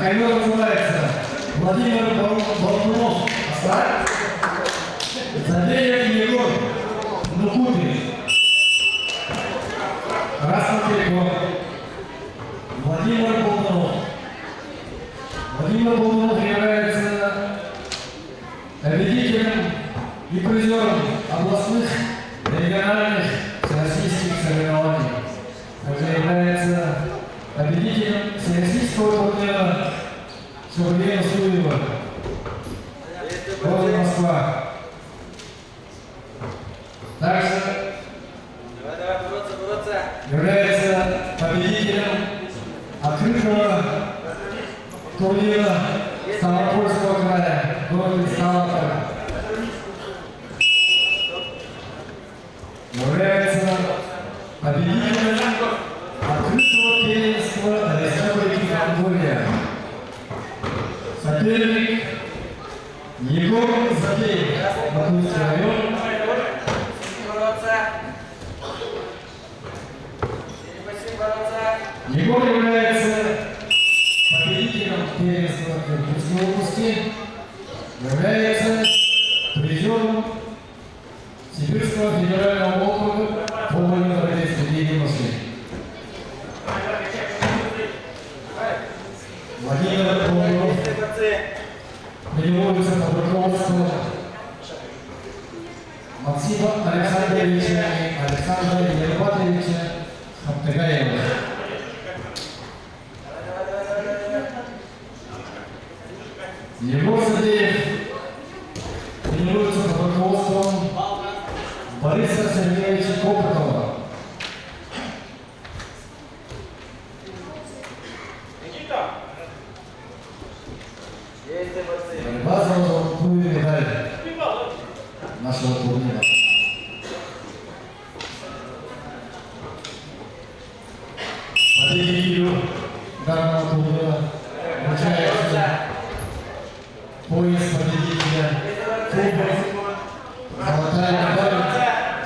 ковер называется Владимир Болтунов. Оставь. Забей Егор Нукутин. Красный переход. Владимир Болтунов. Владимир Болтунов является победителем и призером областных региональных всероссийских соревнований. Также является победителем всероссийского турнира Сергея Суева. Город Москва. Также является победителем открытого турнира Ставропольского края, город Ставрополь. Является победителем открытого первенства Республики Монголия. Соперник Егор Забей, Бакунский район. Егор является победителем первенства Иркутской области, является призером Сибирского федерального округа по военно-родительской деятельности. Владимир Болтунов тренируется под руководством Максима Александровича и Александра Ербатовича Хаптагаева. Егор Забеев тренируется под руководством Бориса Сергеевича Копотова. Борьба за золотую медаль нашего турнира. Победителю данного турнира вручается пояс победителя, кубок, золотая медаль,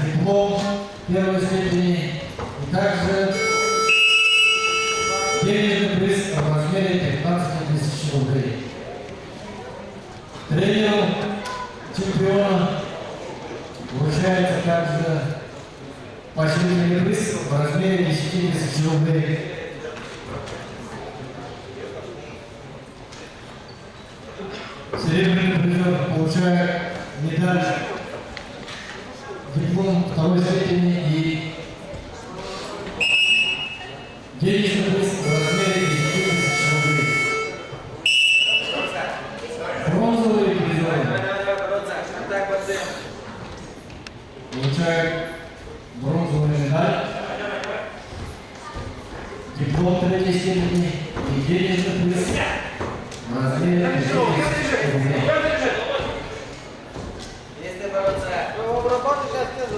диплом первой степени и также денежный приз в размере 15 тысяч рублей. Тренеру чемпиона вручается также поощрительный приз в размере 10 тысяч рублей. Серебряный призер получает медаль, диплом второй степени и денежный приз в размере 10 тысяч рублей. Бронзовые призеры получают бронзовую медаль, диплом третьей степени и денежный приз в размере 10 тысяч рублей. Если бороться, то обрабатывать сейчас